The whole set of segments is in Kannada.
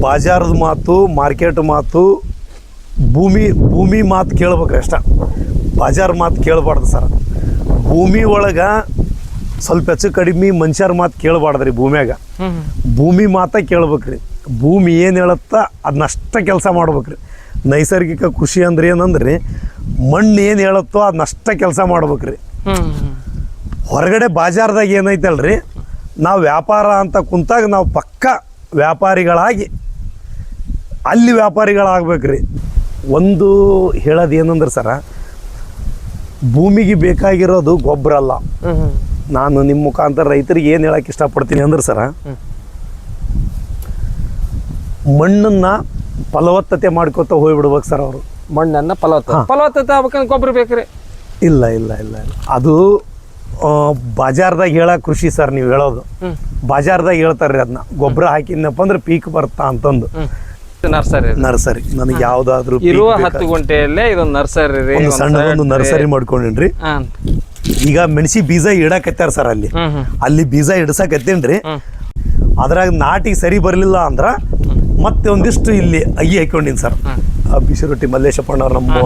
ಬಾಜಾರದ ಮಾತು, ಮಾರ್ಕೆಟ್ ಮಾತು, ಭೂಮಿ ಮಾತು ಕೇಳ್ಬೇಕ್ರಿ ಅಷ್ಟ. ಬಾಜಾರ್ ಮಾತು ಕೇಳಬಾರ್ದು ಸರ್. ಭೂಮಿ ಒಳಗೆ ಸ್ವಲ್ಪ ಹೆಚ್ಚು ಕಡಿಮೆ ಮನುಷ್ಯರ ಮಾತು ಕೇಳಬಾರ್ದ್ರಿ. ಭೂಮಿ ಮಾತ ಕೇಳ್ಬೇಕ್ರಿ. ಭೂಮಿ ಏನು ಹೇಳುತ್ತಾ ಅದನ್ನಷ್ಟ ಕೆಲಸ ಮಾಡ್ಬೇಕ್ರಿ. ನೈಸರ್ಗಿಕ ಕೃಷಿ ಅಂದ್ರೆ ಏನಂದ್ರಿ, ಮಣ್ಣು ಏನು ಹೇಳುತ್ತೋ ಅದನ್ನಷ್ಟ ಕೆಲಸ ಮಾಡ್ಬೇಕ್ರಿ. ಹೊರಗಡೆ ಬಾಜಾರ್ದಾಗ ಏನೈತಲ್ರಿ, ನಾವು ವ್ಯಾಪಾರ ಅಂತ ಕುಂತಾಗ ನಾವು ಪಕ್ಕ ವ್ಯಾಪಾರಿಗಳಾಗಿ ಅಲ್ಲಿ ವ್ಯಾಪಾರಿಗಳಾಗಬೇಕ್ರಿ. ಒಂದು ಹೇಳೋದು ಏನಂದ್ರೆ ಸರ, ಭೂಮಿಗೆ ಬೇಕಾಗಿರೋದು ಗೊಬ್ಬರ ಅಲ್ಲ. ನಾನು ನಿಮ್ಮ ಮುಖಾಂತರ ರೈತರಿಗೆ ಏನು ಹೇಳಕ್ಕೆ ಇಷ್ಟಪಡ್ತೀನಿ ಅಂದ್ರೆ ಸರ, ಮಣ್ಣನ್ನು ಫಲವತ್ತತೆ ಮಾಡ್ಕೊತ ಹೋಗ್ಬಿಡ್ಬೇಕು ಸರ್. ಅವರು ಮಣ್ಣನ್ನು ಫಲವತ್ತತೆ ಆಗ್ಬೇಕಂದ್ರೆ ಗೊಬ್ಬರ ಬೇಕ್ರಿ. ಇಲ್ಲ ಇಲ್ಲ ಇಲ್ಲ ಇಲ್ಲ, ಅದು ಬಾಜಾರ್ದಾಗ ಹೇಳೋ ಕೃಷಿ ಸರ್. ನೀವು ಹೇಳೋದು ಬಾಜಾರ್ದಾಗ ಹೇಳ್ತಾರ್ರಿ, ಅದನ್ನ ಗೊಬ್ಬರ ಹಾಕಿದ್ನಪ್ಪ ಅಂದ್ರೆ ಪೀಕ್ ಬರ್ತಾ ಅಂತಂದು. ನರ್ಸರಿ ನನಗೆ ಯಾವ್ದಾದ್ರು ಇರುವ 10 ಗುಂಟೆಯಲ್ಲೇ ಇದೊಂದು ನರ್ಸರಿ, ಸಣ್ಣದೊಂದು ನರ್ಸರಿ ಮಾಡ್ಕೊಂಡಿನ್ರಿ. ಈಗ ಮೆಣಸಿ ಬೀಜ ಇಡಕತ್ತಾರ ಸರ್. ಅಲ್ಲಿ ಬೀಜ ಇಡ್ಸಕತ್ತೇನ್ರಿ. ಅದ್ರಾಗ ನಾಟಿಗೆ ಸರಿ ಬರಲಿಲ್ಲ ಅಂದ್ರ ಮತ್ತೆ ಒಂದಿಷ್ಟು ಇಲ್ಲಿ ಅಗಿ ಹಾಕೊಂಡಿನಿ ಸರ್. ಬಿಸಿರೊಟ್ಟಿ ಮಲ್ಲೇಶಪ್ಪಣ್ಣವ್ರು, ನಮ್ಮ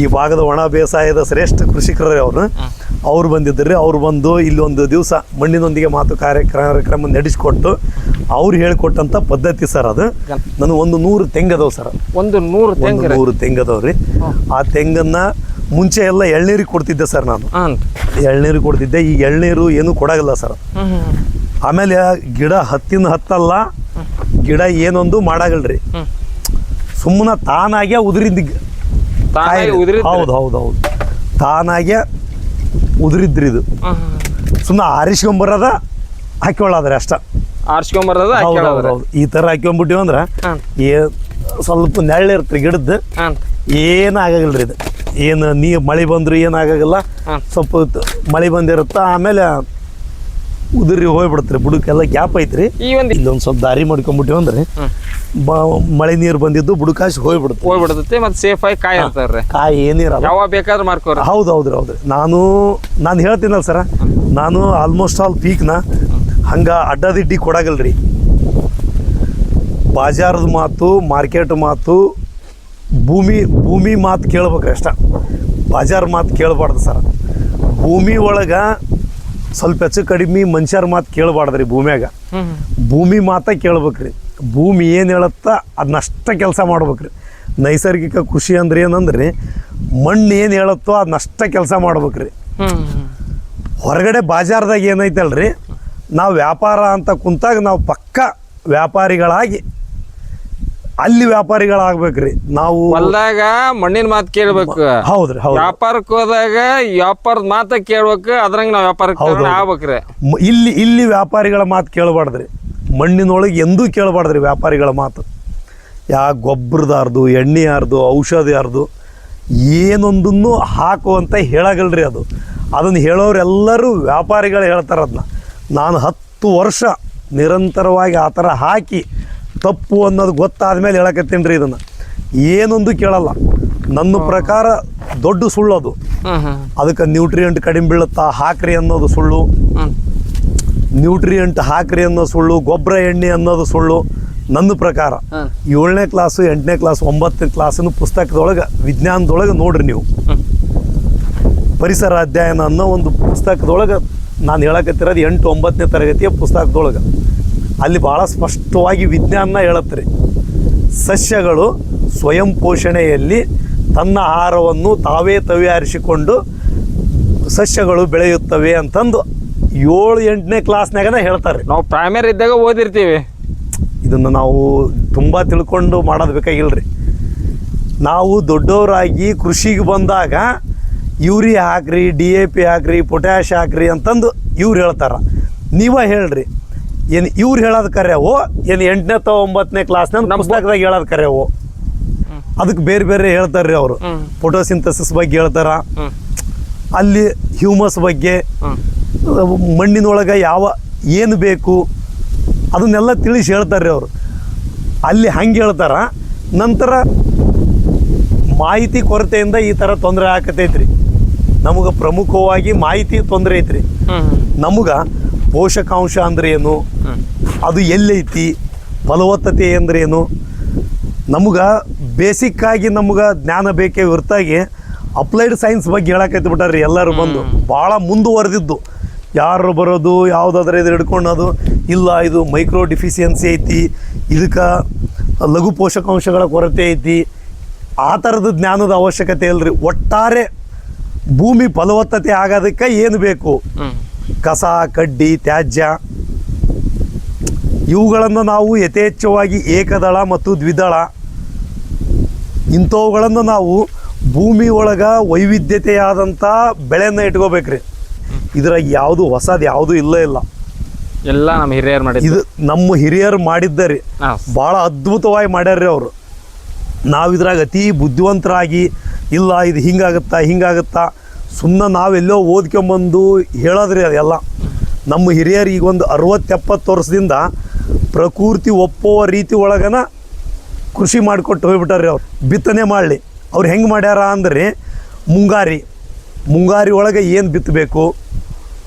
ಈ ಭಾಗದ ಒಣ ಬೇಸಾಯದ ಶ್ರೇಷ್ಠ ಕೃಷಿಕರೇ ಅವ್ರು ಬಂದಿದ್ರಿ. ಅವ್ರು ಬಂದು ಇಲ್ಲಿ ಒಂದು ದಿವಸ ಮಣ್ಣಿನೊಂದಿಗೆ ಮಾತು ಕಾರ್ಯಕ್ರಮ ನಡೆಸಿಕೊಟ್ಟು ಅವ್ರು ಹೇಳಿಕೊಟ್ಟಂತ ಪದ್ಧತಿ ಸರ್ ಅದು. ನನಗೆ 100 ತೆಂಗದವ್ ಸರ್. 100 ತೆಂಗದವ್ರಿ. ಆ ತೆಂಗನ್ನ ಮುಂಚೆ ಎಲ್ಲ ಎಳ್ನೀರಿಗೆ ಕೊಡ್ತಿದ್ದೆ ಸರ್. ನಾನು ಎಳ್ನೀರಿಗೆ ಕೊಡ್ತಿದ್ದೆ. ಈಗ ಎಳ್ನೀರು ಏನು ಕೊಡಾಗಲ್ಲ ಸರ್. ಆಮೇಲೆ ಗಿಡ ಹತ್ತಲ್ಲ, ಗಿಡ ಏನೊಂದು ಮಾಡಾಗಲ್ರಿ. ಸುಮ್ಮನೆ ತಾನಾಗೆ ಉದುರಿದ್ದ. ಹೌದು ಹೌದು ಹೌದು, ತಾನಾಗೆ ಉದುರಿದ್ರಿ. ಇದು ಸುಮ್ಮನೆ ಆರಿಸ್ಕೊಂಬರದ ಹಾಕೊಳ್ಳೋದ್ರಿ ಅಷ್ಟ. ಹೌದು, ಈ ತರ ಹಾಕೊಂಡ್ಬಿಟ್ಟಿವಿ ಅಂದ್ರೆ ಸ್ವಲ್ಪ ನೆಳ್ಳಿರ್ತ್ರಿ ಗಿಡದ್ದು, ಏನಾಗಲ್ರಿ. ಇದು ಏನು ಮಳೆ ಬಂದ್ರು ಏನಾಗಲ್ಲ. ಸ್ವಲ್ಪ ಮಳೆ ಬಂದಿರುತ್ತ, ಆಮೇಲೆ ಉದುರಿ ಹೋಗ್ಬಿಡತ್ರಿ. ಬುಡಕ್ಕೆಲ್ಲ ಗ್ಯಾಪ್ ಐತ್ರಿ. ಇಲ್ಲೊಂದ್ ಸ್ವಲ್ಪ ದಾರಿ ಮಾಡ್ಕೊಂಡ್ಬಿಟ್ಟಿವಿ ಅಂದ್ರೆ ಮಳೆ ನೀರು ಬಂದಿದ್ದು ಬುಡಕಾಶಿ ಹೋಗ್ಬಿಡುತ್ತೆ. ಮತ್ತೆ ಸೇಫ್ ಆಗಿ ಕಾಯಿ ಇರ್ತಾರ್ರಿ. ಕಾಯಿ ಏನಿರಲ್ಲ, ಯಾವಾಗ ಬೇಕಾದ್ರೂ ಮಾರ್ಕೋರಿ. ಹೌದ್ರಿ. ನಾನು ಹೇಳ್ತೀನಲ್ಲ ಸರ, ನಾನು ಆಲ್ಮೋಸ್ಟ್ ಆಲ್ ಪೀಕ್ನ ಹಂಗ ಅಡ್ಡದಿಡ್ಡಿ ಕೊಡಾಗಲ್ರಿ. ಬಾಜಾರದ ಮಾತು, ಮಾರ್ಕೆಟ್ ಮಾತು, ಭೂಮಿ ಮಾತು ಕೇಳ್ಬೇಕ್ರಿ ಅಷ್ಟ. ಬಾಜಾರ್ ಮಾತು ಕೇಳಬಾರ್ದು ಸರ್. ಭೂಮಿ ಒಳಗೆ ಸ್ವಲ್ಪ ಹೆಚ್ಚು ಕಡಿಮೆ ಮನುಷ್ಯರ ಮಾತು ಕೇಳಬಾರ್ದ್ರಿ. ಭೂಮಿ ಮಾತ ಕೇಳ್ಬೇಕ್ರಿ. ಭೂಮಿ ಏನು ಹೇಳುತ್ತಾ ಅದನ್ನಷ್ಟ ಕೆಲಸ ಮಾಡ್ಬೇಕ್ರಿ. ನೈಸರ್ಗಿಕ ಕೃಷಿ ಅಂದ್ರೆ ಏನಂದ್ರಿ, ಮಣ್ಣು ಏನು ಹೇಳುತ್ತೋ ಅದನ್ನಷ್ಟ ಕೆಲಸ ಮಾಡ್ಬೇಕ್ರಿ. ಹೊರಗಡೆ ಬಾಜಾರ್ದಾಗ ಏನೈತಲ್ರಿ, ನಾವು ವ್ಯಾಪಾರ ಅಂತ ಕುಂತಾಗ ನಾವು ಪಕ್ಕ ವ್ಯಾಪಾರಿಗಳಾಗಿ ಅಲ್ಲಿ ವ್ಯಾಪಾರಿಗಳಾಗ್ಬೇಕ್ರಿ. ನಾವು ಹೊಲ್ದಾಗ ಮಣ್ಣಿನ ಮಾತು ಕೇಳ್ಬೇಕು. ಹೌದ್ರಿ. ವ್ಯಾಪಾರಕ್ಕೆ ಹೋದಾಗ ವ್ಯಾಪಾರದ ಮಾತ ಕೇಳ್ಬೇಕು. ಅದ್ರಂಗ ನಾವು ವ್ಯಾಪಾರಕ್ಕೆ ಆಗ್ಬೇಕ್ರಿ. ಇಲ್ಲಿ ವ್ಯಾಪಾರಿಗಳ ಮಾತು ಕೇಳಬಾರ್ದ್ರಿ. ಮಣ್ಣಿನೊಳಗೆ ಎಂದೂ ಕೇಳಬಾರ್ದ್ರಿ ವ್ಯಾಪಾರಿಗಳ ಮಾತು. ಗೊಬ್ಬರದಾರ್ದು, ಎಣ್ಣೆ ಯಾರ್ದು, ಔಷಧಿ ಯಾರ್ದು, ಏನೊಂದನ್ನು ಹಾಕುವಂತ ಹೇಳಾಗಲ್ರಿ. ಅದನ್ನು ಹೇಳೋರೆಲ್ಲರೂ ವ್ಯಾಪಾರಿಗಳು ಹೇಳ್ತಾರ. ಅದನ್ನ ನಾನು 10 ವರ್ಷ ನಿರಂತರವಾಗಿ ಆ ಥರ ಹಾಕಿ ತಪ್ಪು ಅನ್ನೋದು ಗೊತ್ತಾದ್ಮೇಲೆ ಹೇಳಕತ್ತೀನಿ ರೀ. ಇದನ್ನು ಏನೊಂದು ಕೇಳಲ್ಲ. ನನ್ನ ಪ್ರಕಾರ ದೊಡ್ಡ ಸುಳ್ಳು ಅದು. ಅದಕ್ಕೆ ನ್ಯೂಟ್ರಿಯೆಂಟ್ ಕಡಿಮೆ ಬೀಳುತ್ತಾ ಹಾಕ್ರಿ ಅನ್ನೋದು ಸುಳ್ಳು. ನ್ಯೂಟ್ರಿಯೆಂಟ್ ಹಾಕ್ರಿ ಅನ್ನೋ ಸುಳ್ಳು, ಗೊಬ್ಬರ ಎಣ್ಣೆ ಅನ್ನೋದು ಸುಳ್ಳು. ನನ್ನ ಪ್ರಕಾರ 7ನೇ ಕ್ಲಾಸು, 8ನೇ ಕ್ಲಾಸ್, 9ನೇ ಕ್ಲಾಸಿನ ಪುಸ್ತಕದೊಳಗೆ, ವಿಜ್ಞಾನದೊಳಗೆ ನೋಡ್ರಿ ನೀವು, ಪರಿಸರ ಅಧ್ಯಯನ ಅನ್ನೋ ಒಂದು ಪುಸ್ತಕದೊಳಗೆ ನಾನು ಹೇಳಕತ್ತಿರೋದು 8, 9ನೇ ತರಗತಿಯ ಪುಸ್ತಕದೊಳಗೆ. ಅಲ್ಲಿ ಭಾಳ ಸ್ಪಷ್ಟವಾಗಿ ವಿಜ್ಞಾನ ಹೇಳತ್ರಿ. ಸಸ್ಯಗಳು ಸ್ವಯಂ ಪೋಷಣೆಯಲ್ಲಿ ತನ್ನ ಆಹಾರವನ್ನು ತಾವೇ ತಯಾರಿಸಿಕೊಂಡು ಸಸ್ಯಗಳು ಬೆಳೆಯುತ್ತವೆ ಅಂತಂದು 7, 8ನೇ ಕ್ಲಾಸ್ನಾಗನ ಹೇಳ್ತಾರೆ. ನಾವು ಪ್ರೈಮರಿ ಇದ್ದಾಗ ಓದಿರ್ತೀವಿ. ಇದನ್ನು ನಾವು ತುಂಬ ತಿಳ್ಕೊಂಡು ಮಾಡೋದು ಬೇಕಾಗಿಲ್ರಿ. ನಾವು ದೊಡ್ಡವರಾಗಿ ಕೃಷಿಗೆ ಬಂದಾಗ ಯೂರಿಯಾ ಹಾಕ್ರಿ, DAP ಹಾಕ್ರಿ, ಪೊಟ್ಯಾಶ್ ಹಾಕ್ರಿ ಅಂತಂದು ಇವ್ರು ಹೇಳ್ತಾರ. ನೀವ ಹೇಳ್ರಿ, ಏನು ಇವ್ರು ಹೇಳೋದು ಕರೆಯವೋ, ಏನು 8ನೇ 9ನೇ ಕ್ಲಾಸ್ನ ಪುಸ್ತಕದಾಗ ಹೇಳೋದು ಕರೆಯವೋ? ಅದಕ್ಕೆ ಬೇರೆ ಬೇರೆ ಹೇಳ್ತಾರ್ರಿ ಅವರು. ಫೋಟೋಸಿಂಥಸಿಸ್ ಬಗ್ಗೆ ಹೇಳ್ತಾರ, ಅಲ್ಲಿ ಹ್ಯೂಮಸ್ ಬಗ್ಗೆ, ಮಣ್ಣಿನೊಳಗೆ ಏನು ಬೇಕು ಅದನ್ನೆಲ್ಲ ತಿಳಿಸಿ ಹೇಳ್ತಾರ್ರಿ ಅವರು. ಅಲ್ಲಿ ಹಂಗೆ ಹೇಳ್ತಾರ. ನಂತರ ಮಾಹಿತಿ ಕೊರತೆಯಿಂದ ಈ ಥರ ತೊಂದರೆ ಆಕತೈತ್ರಿ. ನಮಗೆ ಪ್ರಮುಖವಾಗಿ ಮಾಹಿತಿ ತೊಂದರೆ ಐತ್ರಿ. ನಮಗೆ ಪೋಷಕಾಂಶ ಅಂದ್ರೆ ಏನು, ಅದು ಎಲ್ಲೈತಿ, ಫಲವತ್ತತೆ ಅಂದ್ರೇನು, ನಮ್ಗೆ ಬೇಸಿಕ್ಕಾಗಿ ನಮ್ಗೆ ಜ್ಞಾನ ಬೇಕೇ ಹೊರತಾಗಿ ಅಪ್ಲೈಡ್ ಸೈನ್ಸ್ ಬಗ್ಗೆ ಹೇಳಕೈತಿ ಬಿಟ್ಟಾರ್ರಿ ಎಲ್ಲರೂ ಬಂದು. ಭಾಳ ಮುಂದುವರೆದಿದ್ದು ಯಾರು ಬರೋದು ಯಾವುದಾದ್ರೆ ಇದು ಹಿಡ್ಕೊಳ್ಳೋದು, ಇಲ್ಲ ಇದು ಮೈಕ್ರೋ ಡಿಫಿಷಿಯನ್ಸಿ ಐತಿ, ಇದಕ್ಕೆ ಲಘು ಪೋಷಕಾಂಶಗಳ ಕೊರತೆ ಐತಿ, ಆ ಥರದ ಜ್ಞಾನದ ಅವಶ್ಯಕತೆ ಇಲ್ರಿ. ಒಟ್ಟಾರೆ ಭೂಮಿ ಫಲವತ್ತತೆ ಆಗೋದಕ್ಕೆ ಏನು ಬೇಕು, ಕಸ ಕಡ್ಡಿ ತ್ಯಾಜ್ಯ ಇವುಗಳನ್ನು ನಾವು ಯಥೇಚ್ಛವಾಗಿ ಏಕದಳ ಮತ್ತು ದ್ವಿದಳ ಇಂಥವುಗಳನ್ನು ನಾವು ಭೂಮಿ ಒಳಗೆ ವೈವಿಧ್ಯತೆಯಾದಂಥ ಬೆಳೆಯನ್ನು ಇಟ್ಕೋಬೇಕ್ರಿ. ಇದ್ರಾಗ ಯಾವುದು ಹೊಸದು ಯಾವುದು ಇಲ್ಲ ಎಲ್ಲ ನಮ್ಮ ಹಿರಿಯರು ಮಾಡಿದ್ದು. ಇದು ನಮ್ಮ ಹಿರಿಯರು ಮಾಡಿದ್ದಾರೆ, ಭಾಳ ಅದ್ಭುತವಾಗಿ ಮಾಡ್ಯಾರ್ರಿ ಅವರು. ನಾವು ಇದ್ರಾಗ ಅತಿ ಬುದ್ಧಿವಂತರಾಗಿ ಇಲ್ಲ ಇದು ಹಿಂಗಾಗುತ್ತಾ ಸುಮ್ಮನೆ ನಾವೆಲ್ಲೋ ಓದ್ಕೊಂಬಂದು ಹೇಳೋದ್ರಿ ಅದೆಲ್ಲ. ನಮ್ಮ ಹಿರಿಯರು ಈಗ ಒಂದು 60-70 ವರ್ಷದಿಂದ ಪ್ರಕೃತಿ ಒಪ್ಪುವ ರೀತಿ ಒಳಗನ ಕೃಷಿ ಮಾಡಿಕೊಟ್ಟು ಹೋಗ್ಬಿಟ್ಟಾರ್ರಿ ಅವ್ರು. ಬಿತ್ತನೆ ಮಾಡಲಿ ಅವ್ರು ಹೆಂಗೆ ಮಾಡ್ಯಾರ ಅಂದರೆ ಮುಂಗಾರಿ ಒಳಗೆ ಏನು ಬಿತ್ತಬೇಕು,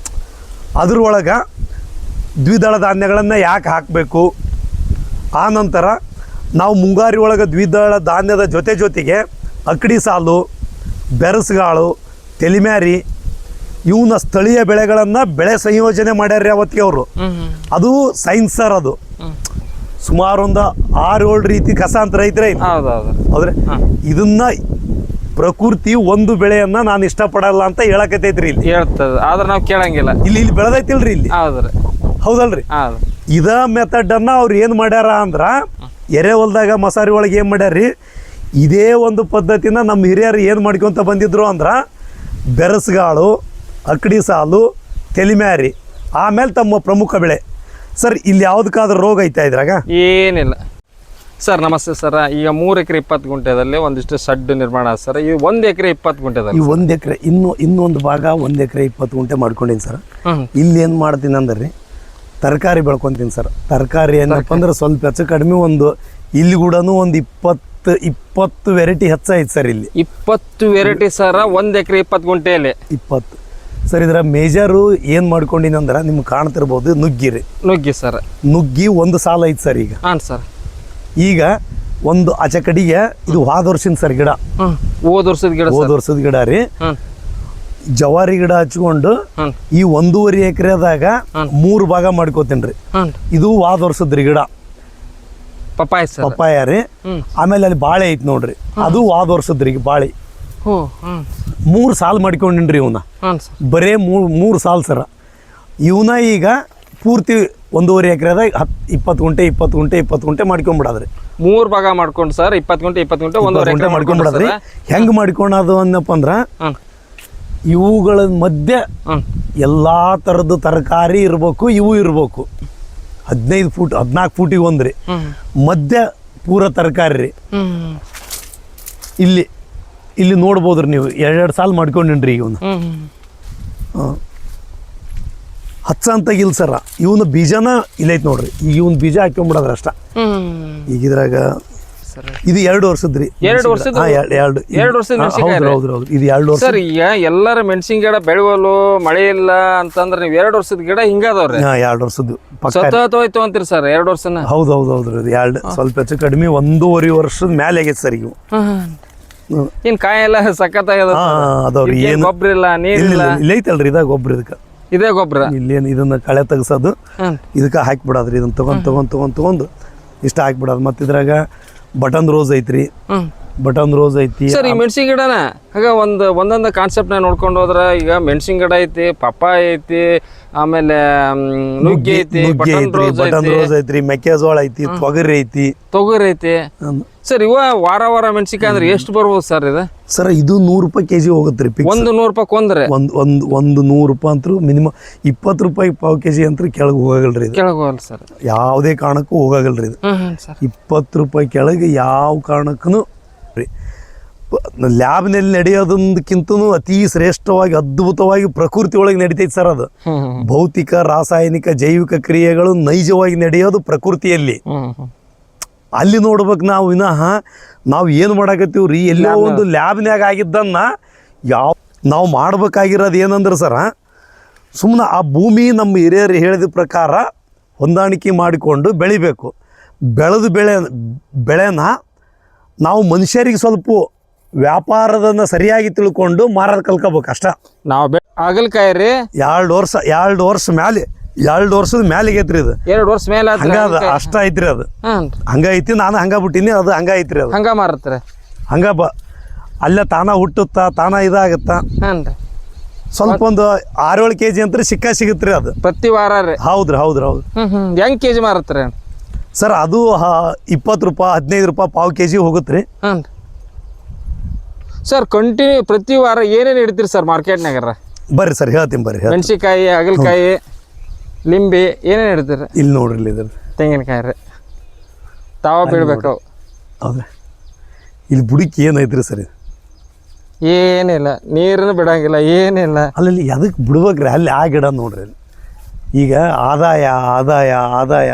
ಅದ್ರೊಳಗೆ ದ್ವಿದಳ ಧಾನ್ಯಗಳನ್ನು ಯಾಕೆ ಹಾಕಬೇಕು, ಆ ನಂತರ ನಾವು ಮುಂಗಾರಿ ಒಳಗೆ ದ್ವಿದಳ ಧಾನ್ಯದ ಜೊತೆಗೆ ಅಕ್ಕಡಿ ಸಾಲು, ಬೆರಸುಗಾಳು, ತೆಲಿಮ್ಯಾರಿ ಇವನ್ನ ಸ್ಥಳೀಯ ಬೆಳೆಗಳನ್ನು ಬೆಳೆ ಸಂಯೋಜನೆ ಮಾಡ್ಯಾರ್ರಿ ಅವತ್ತಿಗೆ ಅವರು. ಅದು ಸೈನ್ಸ್ ಸರ್. ಅದು ಸುಮಾರು ಒಂದು 6-7 ರೀತಿ ಕಸ ಅಂತ ರೈತರೇ ಹೌದ್ರೆ. ಇದನ್ನ ಪ್ರಕೃತಿ ಒಂದು ಬೆಳೆಯನ್ನ ನಾನು ಇಷ್ಟಪಡಲ್ಲ ಅಂತ ಹೇಳಕತ್ತೈತ್ರಿ ಇಲ್ಲಿ ಹೇಳ್ತದ, ಆದ್ರೆ ನಾವು ಕೇಳಂಗಿಲ್ಲ. ಇಲ್ಲಿ ಬೆಳೆದೈತಿಲ್ರಿ ಇಲ್ಲಿ, ಹೌದಲ್ರಿ. ಇದ ಮೆಥಡ್ ಅನ್ನ ಅವ್ರು ಏನ್ ಮಾಡ್ಯಾರ ಅಂದ್ರ ಎರೆಹೊಲ್ದಾಗ ಮಸಾರಿ ಒಳಗೆ ಏನ್ ಮಾಡ್ಯಾರ್ರಿ, ಇದೇ ಒಂದು ಪದ್ಧತಿನ ನಮ್ಮ ಹಿರಿಯರು ಏನು ಮಾಡ್ಕೊಂತ ಬಂದಿದ್ರು ಅಂದ್ರ ಬೆರಸುಗಾಳು, ಅಕ್ಕಡಿ ಸಾಲು, ತೆಲಿಮ್ಯಾರಿ, ಆಮೇಲೆ ತಮ್ಮ ಪ್ರಮುಖ ಬೆಳೆ. ಸರ್ ಇಲ್ಲಿ ಯಾವ್ದಕ್ಕಾದ್ರೂ ರೋಗ ಐತಾ ಇದ್ರಾಗ? ಏನಿಲ್ಲ ಸರ್. ನಮಸ್ತೆ ಸರ್. ಈಗ 3 ಎಕರೆ 20 ಗುಂಟೆದಲ್ಲಿ ಒಂದಿಷ್ಟು ಸಡ್ಡು ನಿರ್ಮಾಣ ಆದ ಸರ್. ಈ 1 ಎಕರೆ 20 ಗುಂಟೆದಲ್ಲಿ, ಈ 1 ಎಕರೆ ಇನ್ನೊಂದು ಭಾಗ 1 ಎಕರೆ 20 ಗುಂಟೆ ಮಾಡ್ಕೊಂಡೀನಿ ಸರ್. ಇಲ್ಲಿ ಏನು ಮಾಡ್ತೀನಿ ಅಂದ್ರೆ ತರಕಾರಿ ಬೆಳ್ಕೊತೀನಿ ಸರ್. ತರಕಾರಿ ಏನಪ್ಪ ಅಂದ್ರೆ ಸ್ವಲ್ಪ ಹೆಚ್ಚು ಕಡಿಮೆ ಇಲ್ಲಿ ಕೂಡ ಒಂದು 20 ವೆರೈಟಿ ಹೆಚ್ಚಾಯ್ತು ಸರ್. ಇಲ್ಲಿ 20 ವೆರೈಟಿ ಸರ್ 1 ಎಕರೆ 20 ಗುಂಟೆಯಲ್ಲಿ 20 ಸರ್. ಇದರ ಮೇಜರು ಏನು ಮಾಡ್ಕೊಂಡಿನಿ ಅಂದ್ರೆ ನಿಮ್ಗೆ ಕಾಣ್ತಿರ್ಬೋದು, ನುಗ್ಗಿ ಸರ್. ನುಗ್ಗಿ ಒಂದು ಸಾಲ ಐತೆ ಸರ್. ಈಗ ಹಾಂ ಸರ್. ಈಗ ಒಂದು ಆಚೆ ಕಡೆಗೆ ಇದು ಹೋದ ವರ್ಷದ ಸರ್ ಗಿಡ, ಹೋದ ವರ್ಷದ ಗಿಡ ರೀ. ಜವಾರಿ ಗಿಡ ಹಚ್ಕೊಂಡು ಈ 1.5 ಎಕರೆದಾಗ 3 ಭಾಗ ಮಾಡ್ಕೋತೇನ್ರಿ. ಇದು ಹೋದ ವರ್ಷದ್ರಿ ಗಿಡ ಪಪ್ಪಾಯ ರೀ. ಆಮೇಲೆ ಅಲ್ಲಿ ಬಾಳೆ ಐತಿ ನೋಡ್ರಿ, ಅದು ಹೋದ ವರ್ಷದ್ರಿ ಬಾಳೆ. 3 ಸಾಲ್ ಮಾಡ್ಕೊಂಡಿನ್ರಿ ಇವನ್ನ, ಬರೇ 3 ಸಾಲ್ ಸರ. ಇವನ್ನ ಈಗ ಪೂರ್ತಿ 1.5 ಎಕರೆದಾಗ 20 ಗುಂಟೆ ಮಾಡ್ಕೊಂಡ್ಬಿಡದ್ರಿ. 3 ಭಾಗ ಮಾಡ್ಕೊಂಡು ಸರ್ 20 ಗುಂಟೆ 20 ಗುಂಟೆ 1.5 ಎಕರೆ ಮಾಡ್ಕೊಂಡ್ಬಿಡದ್ರಿ. ಹೆಂಗ್ ಮಾಡ್ಕೊಳೋದು ಅನ್ನಪ್ಪ ಅಂದ್ರ ಇವುಗಳ ಮಧ್ಯೆ ಎಲ್ಲಾ ತರದ ತರಕಾರಿ ಇರ್ಬೇಕು, ಇವು ಇರ್ಬೇಕು. 15 ಫೂಟ್ 14 ಫೂಟಿಗೆ ಒಂದ್ರಿ ಮಧ್ಯ ಪೂರ ತರಕಾರಿ ರೀ. ಇಲ್ಲಿ ನೋಡ್ಬೋದ್ರಿ ನೀವು 2 ಸಾಲ್ ಮಾಡ್ಕೊಂಡಿನ್ರಿ. ಇವನ್ನ ಹಚ್ಚಂತಾಗಿಲ್ಲ ಸರ. ಇವನು ಬೀಜನ ಇಲ್ಲೈತ್ ನೋಡ್ರಿ. ಈಗ ಇವನ್ ಬೀಜ ಹಾಕೊಂಡ್ಬಿಡದ್ರ ಅಷ್ಟ. ಈಗ ಇದ್ರಾಗ ಇದು 2 ವರ್ಷದ್ರಿ. 2 ವರ್ಷದ ಹೌದ್ರಿ. ಇದು 2 ವರ್ಷ ಸರ್. ಈಗ ಎಲ್ಲರ ಮೆಣಸಿನ ಗಿಡ ಬೆಳೆವಲು ಮಳೆ ಇಲ್ಲ ಅಂತಂದ್ರೆ ನೀವು 2 ವರ್ಷದ ಗಿಡ ಹಿಂಗದವ್ರಿ. 2 ವರ್ಷದ್ದು ಸತ್ತೋಯ್ತು ಅಂತೀರಿ ಸರ್ 2 ವರ್ಷನ? ಹೌದ್ರಿ. 2 ಸ್ವಲ್ಪ ಹೆಚ್ಚು ಕಡಿಮೆ 1.5 ವರ್ಷದ ಮೇಲೆ ಆಗೈತೆ ಸರ್. ಇವು ಏನ್ ಕಾಯಿ ಎಲ್ಲ ಸಖತ್ತಾಗ್ಯದವ್ರಿ. ಏನು ಗೊಬ್ಬರ ಇಲ್ಲ, ನೀರಿಲ್ಲ. ಇಲ್ಲ ಐತಲ್ರಿ ಇದಾಗ ಗೊಬ್ಬರ. ಇದೇ ಗೊಬ್ಬರ ಇಲ್ಲೇನು ಇದನ್ನ ಕಳೆ ತೆಗ್ಸೋದು, ಇದಕ್ಕೆ ಹಾಕಿಬಿಡೋದ್ರಿ. ಇದನ್ನ ತಗೊಂಡು ಇಷ್ಟ ಹಾಕ್ಬಿಡೋದು. ಮತ್ತು ಇದ್ರಾಗ ಬಟನ್ ರೋಸ್ ಐತ್ರಿ. ಸರ್ ಈ ಮೆಣಸಿನ ಗಿಡನ ಆಗ ಒಂದೊಂದು ಕಾನ್ಸೆಪ್ಟ್ ನೋಡ್ಕೊಂಡು ಹೋದ್ರ ಈಗ ಮೆಣಸಿನ ಗಿಡ ಐತಿ, ಪಪ್ಪಾಯ ಐತಿ, ಆಮೇಲೆ ನುಗ್ಗಿ ಐತಿ, ಬಟನ್ ರೋಸ್ ಐತ್ರಿ, ಮೆಕ್ಕೆಜೋಳ ಐತಿ, ತೊಗರಿ ಐತಿ. ಸರ್ ಇವ ವಾರ ಮೆಣಸಿಕಾಯಿ ಅಂದ್ರೆ ಎಷ್ಟು ಬರ್ಬೋದು ಸರ್ ಇದು? ಸರ್ ಇದು 100 ರೂಪಾಯಿ ಕೆಜಿ ಹೋಗುತ್ತೆ. ಒಂದು 100 ರೂಪಾಯಿ ಕೊಂದ್ರೆ ಒಂದು 100 ರೂಪಾಯಿ ಅಂತೂ ಮಿನಿಮಮ್ 20 ರೂಪಾಯಿ ಪಾವ್ ಕೆಜಿ ಅಂತ ಕೆಳಗೆ ಹೋಗಲ್ರಿ. ಕೆಳಗೋಗಲ್ಲ ಸರ್, ಯಾವುದೇ ಕಾರಣಕ್ಕೂ ಹೋಗಲ್ರಿ ಇದು. 20 ರೂಪಾಯಿ ಕೆಳಗೆ ಯಾವ ಕಾರಣಕ್ಕೂ ರೀ. ಲ್ಯಾಬ್ನಲ್ಲಿ ನಡೆಯೋದಕ್ಕಿಂತನೂ ಅತಿ ಶ್ರೇಷ್ಠವಾಗಿ ಅದ್ಭುತವಾಗಿ ಪ್ರಕೃತಿ ಒಳಗೆ ನಡೀತೈತೆ ಸರ್. ಅದು ಭೌತಿಕ, ರಾಸಾಯನಿಕ, ಜೈವಿಕ ಕ್ರಿಯೆಗಳು ನೈಜವಾಗಿ ನಡೆಯೋದು ಪ್ರಕೃತಿಯಲ್ಲಿ. ಅಲ್ಲಿ ನೋಡ್ಬೇಕು ನಾವು. ನಾವು ಏನು ಮಾಡಾಕತ್ತೀವ್ರಿ, ಎಲ್ಲೋ ಒಂದು ಲ್ಯಾಬ್ನ್ಯಾಗ ಆಗಿದ್ದನ್ನ ನಾವು ಮಾಡ್ಬೇಕಾಗಿರೋದು ಏನಂದ್ರೆ ಸರ, ಸುಮ್ಮನೆ ಆ ಭೂಮಿ ನಮ್ಮ ಹಿರಿಯರು ಹೇಳಿದ ಪ್ರಕಾರ ಹೊಂದಾಣಿಕೆ ಮಾಡಿಕೊಂಡು ಬೆಳಿಬೇಕು. ಬೆಳೆದ ಬೆಳೆನ ನಾವು ಮನುಷ್ಯರಿಗೆ ಸ್ವಲ್ಪ ವ್ಯಾಪಾರದನ್ನ ಸರಿಯಾಗಿ ತಿಳ್ಕೊಂಡು ಮಾರೋದು ಕಲ್ಕೋಬೇಕು ಅಷ್ಟ. ನಾವು ಹಾಗಲಕಾಯಿ ರೀ 2 ವರ್ಷದ ಮ್ಯಾಲಿಗೆ ಐತ್ರಿ ಇದು. 2 ವರ್ಷ ಮೇಲೆ ಹಂಗ ಅಷ್ಟ ಐತ್ರಿ ಅದು. ಹಂಗ ಐತಿ, ನಾನು ಹಂಗ ಬಿಟ್ಟಿನಿ, ಅದು ಹಂಗ ಐತ್ರಿ ಅದು. ಹಂಗ ಮಾರತ್ರಿ ಹಂಗ ಅಲ್ಲೇ ತಾನ ಹುಟ್ಟುತ್ತಾ ತಾನ ಇದಾಗತ್ತ. ಹಾಂ ರೀ. ಸ್ವಲ್ಪ ಒಂದು 6-7 kg ಅಂತ ಸಿಗತ್ರಿ ಅದು ಪ್ರತಿ ವಾರ ರೀ. ಹೌದ್ರಿ. ಹೆಂಗ್ ಕೆಜಿ ಮಾರತ್ರಿ ಸರ್? ಅದು 20 ರೂಪಾಯಿ 15 ರೂಪಾಯಿ ಪಾವ್ kg ಹೋಗುತ್ರಿ. ಹಾಂ ಸರ್. ಕಂಟಿನ್ಯೂ ಪ್ರತಿ ವಾರ ಏನೇನು ಇಡ್ತೀರಿ ಸರ್ ಮಾರ್ಕೆಟ್ನಾಗ? ಬರ್ರಿ ಸರ್ ಹೇಳ್ತೀನಿ ಬರ್ರಿ. ಮೆಣಸಿನ್ಕಾಯಿ, ಹಾಗಲಕಾಯಿ, ಲಿಂಬೆ ಏನೇನು ಇಡ್ತೀರಿ? ಇಲ್ಲಿ ನೋಡ್ರಿ ಇದ್ರ ತೆಂಗಿನಕಾಯಿ ರೀ ತಾವ ಬೀಳ್ಬೇಕು. ಹೌದ್ರಿ. ಇಲ್ಲಿ ಬುಡಕ್ಕೆ ಏನೈತ್ರಿ ಸರ್? ಏನಿಲ್ಲ, ನೀರನ್ನು ಬಿಡಂಗಿಲ್ಲ, ಏನಿಲ್ಲ. ಅಲ್ಲಿ ಅದಕ್ಕೆ ಬಿಡ್ಬೇಕ್ರಿ. ಅಲ್ಲಿ ಆ ಗಿಡ ನೋಡ್ರಿ. ಈಗ ಆದಾಯ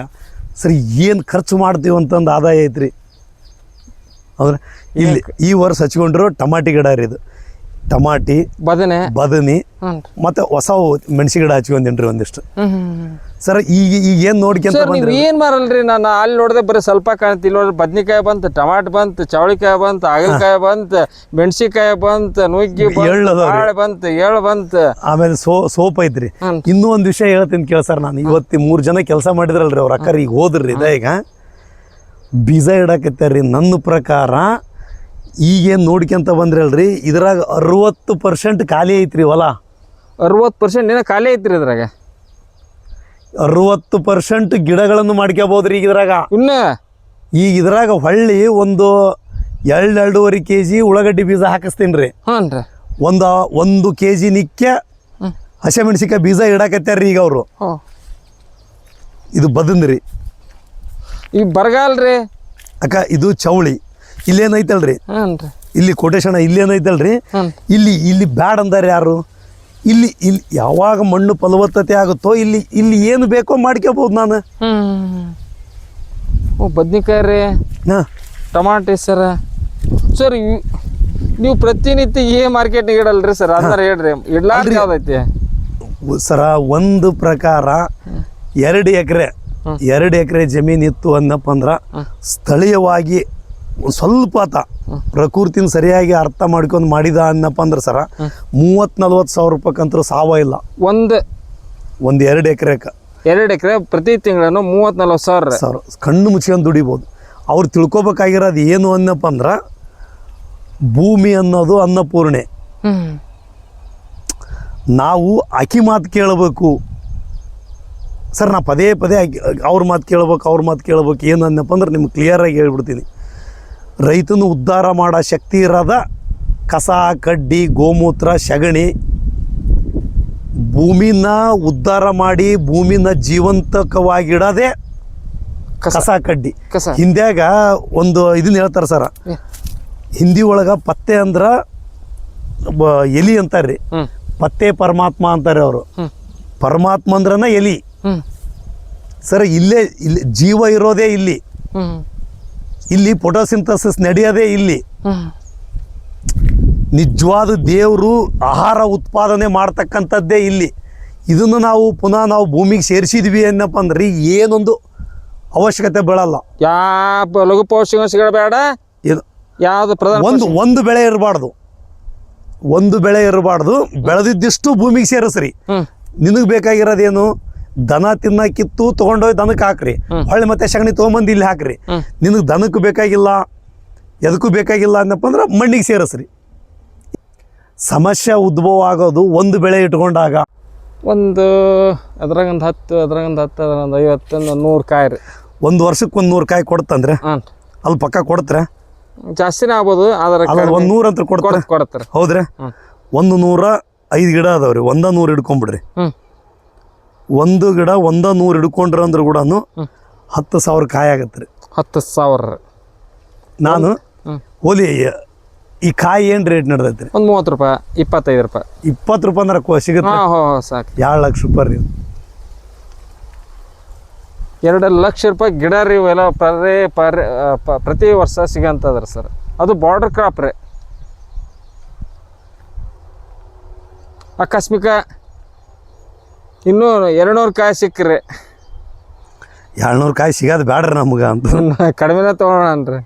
ಸರಿ ಏನು ಖರ್ಚು ಮಾಡ್ತೀವಿ ಅಂತಂದು ಆದಾಯ ಐತ್ರಿ. ಹೌದ್ರಿ. ಇಲ್ಲಿ ಈ ವರ್ಷ ಹಚ್ಕೊಂಡಿರೋ ಟಮಾಟಿ ಗಿಡ ರೀ ಇದು. ಟಮಾಟಿ, ಬದನಿ ಮತ್ತೆ ಹೊಸ ಮೆಣಸಿ ಗಿಡ ಹಚ್ಕೊಂಡೇನ್ರಿ ಒಂದಿಷ್ಟು. ಸರ್ ಈಗ ಏನು ನೋಡ್ಕೊಂತ ನೀವು ಏನು ಮಾರಲ್ರಿ? ನಾನು ಅಲ್ಲಿ ನೋಡಿದೆ ಬರೀ ಸ್ವಲ್ಪ ಕಾಣ್ತಿ. ಇಲ್ಲಿ ನೋಡ್ರಿ ಬದ್ನಿಕಾಯಿ ಬಂತು, ಟಮಾಟೊ ಬಂತು, ಚವಳಿಕಾಯಿ ಬಂತು, ಹಾಗಲಕಾಯಿ ಬಂತು, ಮೆಣಸಿಕಾಯಿ ಬಂತು, ನುಗ್ಗಿ ಬಂತು, ಎಳ್ಳು ಬಂತು, ಆಮೇಲೆ ಸೋಪ್ ಐತ್ರಿ. ಇನ್ನೂ ಒಂದು ವಿಷಯ ಹೇಳ್ತೀನಿ ಕೇಳ ಸರ್. ನಾನು ಇವತ್ತು 3 ಜನ ಕೆಲಸ ಮಾಡಿದ್ರಲ್ರಿ, ಅವ್ರ ಅಕ್ಕರ್ ಈಗ ಹೋದ್ರಿ. ಈಗ ಬೀಜ ಇಡಾಕತ್ತಾರ್ರಿ. ನನ್ನ ಪ್ರಕಾರ ಈಗೇನು ನೋಡ್ಕೊಂತ ಬಂದ್ರಲ್ರಿ, ಇದ್ರಾಗ 60% ಖಾಲಿ ಐತ್ರಿ ಹೊಲ. 60% ಏನೋ ಖಾಲಿ ಐತ್ರಿ ಇದ್ರಾಗ. 60% ಗಿಡಗಳನ್ನು ಮಾಡ್ಕೋಬೋದ್ರಿ ಈಗ ಇದ್ರಾಗ. ಈಗ ಇದ್ರಾಗ ಹೊಳ್ಳಿ ಒಂದು 2-2.5 kg ಉಳ್ಳಾಗಡ್ಡಿ ಬೀಜ ಹಾಕಿಸ್ತೀನಿ ರೀ. ಒಂದು kg ನಿಕ್ಕೆ ಹಸಿಮೆಣಸಿಕಾಯಿ ಬೀಜ ಇಡಾಕತ್ತಾರ್ರಿ ಈಗ ಅವರು. ಇದು ಬದನ್ರಿ. ಈಗ ಬರಗಾಲ್ರಿ ಅಕ್ಕ. ಇದು ಚೌಳಿ. ಇಲ್ಲೇನೈತಲ್ರಿ, ಇಲ್ಲಿ ಕೋಟೇಶನ ಇಲ್ಲೇನೈತಲ್ರಿ, ಇಲ್ಲಿ ಬ್ಯಾಡ್ ಅಂದಾರ ಯಾರು? ಇಲ್ಲಿ ಯಾವಾಗ ಮಣ್ಣು ಫಲವತ್ತತೆ ಆಗುತ್ತೋ ಇಲ್ಲಿ ಏನು ಬೇಕೋ ಮಾಡ್ಕೋಬಹುದು ನಾನು. ಬದ್ನಿಕಾಯಿ ರೀ, ಟಮಾಟಿ ಸರ್. ನೀವು ಪ್ರತಿನಿತ್ಯ ಮಾರ್ಕೆಟ್ನಾಗ ಇಡಲ್ರಿ ಸರ್? ಅದನ್ನ ಹೇಳ್ರಿ. ಇಡ್ಲಾರ್ರಿ ಯಾವ್ದೈತಿ ಸರ? ಒಂದು ಪ್ರಕಾರ 2 ಎಕರೆ ಜಮೀನಿತ್ತು ಅನ್ನಪ್ಪ ಅಂದ್ರ ಸ್ಥಳೀಯವಾಗಿ ಸ್ವಲ್ಪ ಪ್ರಕೃತಿನ ಸರಿಯಾಗಿ ಅರ್ಥ ಮಾಡ್ಕೊಂಡು ಮಾಡಿದ ಅನ್ನಪ್ಪ ಅಂದ್ರೆ ಸರ 30-40 ಸಾವಿರ ರೂಪಾಯಿಕಂತೂ ಸಾವ ಇಲ್ಲ. ಒಂದು 2 ಎಕರೆಕ 2 ಎಕರೆ ಪ್ರತಿ ತಿಂಗಳನ್ನು 30-40 ಸಾವಿರ ಕಣ್ಣು ಮುಚ್ಕೊಂಡು ದುಡಿಬೋದು. ಅವ್ರು ತಿಳ್ಕೊಬೇಕಾಗಿರೋದು ಏನು ಅನ್ನಪ್ಪ ಅಂದ್ರೆ, ಭೂಮಿ ಅನ್ನೋದು ಅನ್ನಪೂರ್ಣೆ. ನಾವು ಆಕಿ ಮಾತು ಕೇಳಬೇಕು ಸರ್. ನಾ ಪದೇ ಅವ್ರ ಮಾತು ಕೇಳ್ಬೇಕು. ಏನು ಅನ್ನಪ್ಪ ಅಂದ್ರೆ ನಿಮ್ಗೆ ಕ್ಲಿಯರಾಗಿ ಹೇಳ್ಬಿಡ್ತೀನಿ. ರೈತನು ಉದ್ಧಾರ ಮಾಡೋ ಶಕ್ತಿ ಇರೋದ ಕಸ, ಕಡ್ಡಿ, ಗೋಮೂತ್ರ, ಸಗಣಿ. ಭೂಮಿನ ಉದ್ಧಾರ ಮಾಡಿ ಭೂಮಿನ ಜೀವಂತಕವಾಗಿಡೋದೇ ಕಸ, ಕಡ್ಡಿ. ಹಿಂದ್ಯಾಗ ಒಂದು ಇದನ್ನ ಹೇಳ್ತಾರೆ ಸರ. ಹಿಂದಿ ಒಳಗೆ ಪತ್ತೆ ಅಂದ್ರೆ ಎಲಿ ಅಂತಾರ್ರಿ. ಪತ್ತೆ ಪರಮಾತ್ಮ ಅಂತಾರೆ ಅವರು. ಪರಮಾತ್ಮ ಅಂದ್ರನ ಎಲಿ ಸರ್. ಇಲ್ಲಿ ಜೀವ ಇರೋದೇ ಇಲ್ಲಿ ಫೋಟೋಸಿಂಥಸಿಸ್ ನಡೆಯೋದೇ ಇಲ್ಲಿ. ನಿಜವಾದ ದೇವರು ಆಹಾರ ಉತ್ಪಾದನೆ ಮಾಡ್ತಕ್ಕಂಥದ್ದೇ ಇಲ್ಲಿ. ಇದನ್ನು ನಾವು ಭೂಮಿಗೆ ಸೇರಿಸಿದ್ವಿ ಅನ್ನಪ್ಪ ಅಂದ್ರೆ ಏನೊಂದು ಅವಶ್ಯಕತೆ ಬೀಳಲ್ಲ. ಯಾವ ಲಘು ಪೋಷಕಾಂಶಗಳು ಬೇಡ. ಒಂದು ಬೆಳೆ ಇರಬಾರ್ದು. ಬೆಳೆದಿದ್ದಿಷ್ಟು ಭೂಮಿಗೆ ಸೇರಿಸ್ರಿ. ನಿನಗೆ ಬೇಕಾಗಿರೋದೇನು? ದನ ತಿನ್ನಕ್ಕಿತ್ತು ತೊಗೊಂಡೋಗಿ ದನಕ್ಕೆ ಹಾಕ್ರಿ. ಹೊಳ್ಳಿ ಮತ್ತೆ ಸಗಣಿ ತೊಗೊಂಬಂದು ಇಲ್ಲಿ ಹಾಕ್ರಿ. ನಿನಗೆ ದನಕ್ಕೂ ಬೇಕಾಗಿಲ್ಲ, ಎದಕ್ಕೂ ಬೇಕಾಗಿಲ್ಲ ಅನ್ನಪ್ಪ ಅಂದ್ರೆ ಮಣ್ಣಿಗೆ ಸೇರಿಸ್ರಿ. ಸಮಸ್ಯೆ ಉದ್ಭವ ಆಗೋದು ಒಂದು ಬೆಳೆ ಇಟ್ಕೊಂಡಾಗ. ಅದ್ರಾಗ 10, ಅದ್ರಾಗ 50, 100 ಕಾಯಿ ರೀ. ಒಂದು ವರ್ಷಕ್ಕೆ 100 ಕಾಯಿ ಕೊಡ್ತಂದ್ರೆ ಅಲ್ಲಿ ಪಕ್ಕ ಕೊಡ್ತಾರೆ. ಜಾಸ್ತಿನೇ ಆಗ್ಬೋದು. 100 ಅಂತ ಕೊಡ್ತಾರೆ. ಹೌದ್ರಿ. 105 ಗಿಡ ಅದಾವ್ರಿ. 100 ಹಿಡ್ಕೊಂಡ್ಬಿಡ್ರಿ. ಒಂದು ಗಿಡ 100 ಹಿಡ್ಕೊಂಡ್ರ ಅಂದ್ರೆ ಕೂಡ 10,000 ಕಾಯಿ ಆಗತ್ತೆ ರೀ. 10,000. ನಾನು ಹೋಲಿ ಈ ಕಾಯಿ ಏನು ರೇಟ್ ನಡೆದೈತೆ ರೀ? ಒಂದು 30 ರೂಪಾಯಿ, 25 ರೂಪಾಯಿ. 20 ರೂಪಾಯಿ ಅಂದ್ರೆ ಸಿಗುತ್ತೆ. ಸಾಕು. 2 ಲಕ್ಷ ರೂಪಾಯಿ ರೀ. 2 ಲಕ್ಷ ರೂಪಾಯಿ ಗಿಡ ರೀ. ಇವೆಲ್ಲ ಪ್ರತಿ ವರ್ಷ ಸಿಗಂತದ್ರಿ ಸರ್. ಅದು ಬಾರ್ಡರ್ ಕ್ರಾಪ್ ರೀ. ಆಕಸ್ಮಿಕ ಇನ್ನೂ 200 ಕಾಯಿ ಸಿಕ್ಕ್ರಿ. 200 ಕಾಯಿ ಸಿಗೋದು ಬ್ಯಾಡ್ರಿ ನಮ್ಗೆ ಅಂತ ಕಡಿಮೆನ ತೊಗೊಳನ್ರಿ.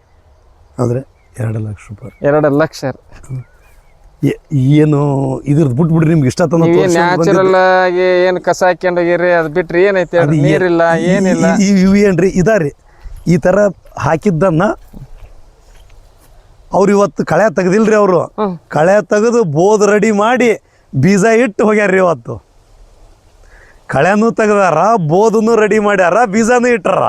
ಅಂದರೆ 2 ಲಕ್ಷ ರೂಪಾಯಿ 2 ಲಕ್ಷ ರೀ. ಏನು ಇದ್ರದ್ದು ಬಿಟ್ಬಿಡ್ರಿ ನಿಮ್ಗೆ ಇಷ್ಟ ತಂದ ನ್ಯಾಚುರಲ್ ಆಗಿ ಏನು ಕಸ ಹಾಕ್ಯಂಡೋಗಿರಿ ಅದು ಬಿಟ್ರಿ ಏನೈತಿ ನೀರಿಲ್ಲ ಏನಿಲ್ಲ. ಇವು ಏನ್ರಿ ಇದಾರಿ ಈ ಥರ ಹಾಕಿದ್ದನ್ನ ಅವ್ರು ಇವತ್ತು ಕಳೆ ತೆಗ್ದಿಲ್ರಿ. ಅವರು ಕಳೆ ತೆಗೆದು ಬೋದ್ ರೆಡಿ ಮಾಡಿ ಬೀಜ ಇಟ್ಟು ಹೋಗ್ಯಾರ್ರಿ. ಇವತ್ತು ಕಳೆನೂ ತೆಗ್ದಾರ, ಬೋದನ್ನು ರೆಡಿ ಮಾಡ್ಯಾರ, ಬೀಜನೂ ಇಟ್ಟಾರ.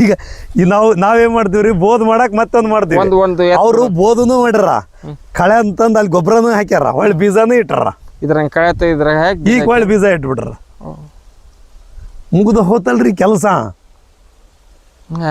ಈಗ ನಾವೇನ್ ಮಾಡ್ತೀವ್ರಿ, ಬೋದ್ ಮಾಡಕ್ ಮತ್ತೊಂದು ಮಾಡ್ತೀವಿ. ಅವರು ಬೋದನು ಮಾಡ್ಯಾರ, ಕಳೆ ಅಂತಂದು ಅಲ್ಲಿ ಗೊಬ್ಬರನೂ ಹಾಕ್ಯಾರ, ಒಳ್ಳೆ ಬೀಜನೂ ಇಟ್ಟಾರ. ಇದ್ರಂಗೆ ಕಳೆ ತೆಗೆದ್ರೆ ಈಗ ಒಳ್ಳೆ ಬೀಜ ಇಟ್ಬಿಟ್ರ. ಮುಗಿದು ಹೋತಲ್ರಿ ಕೆಲಸ.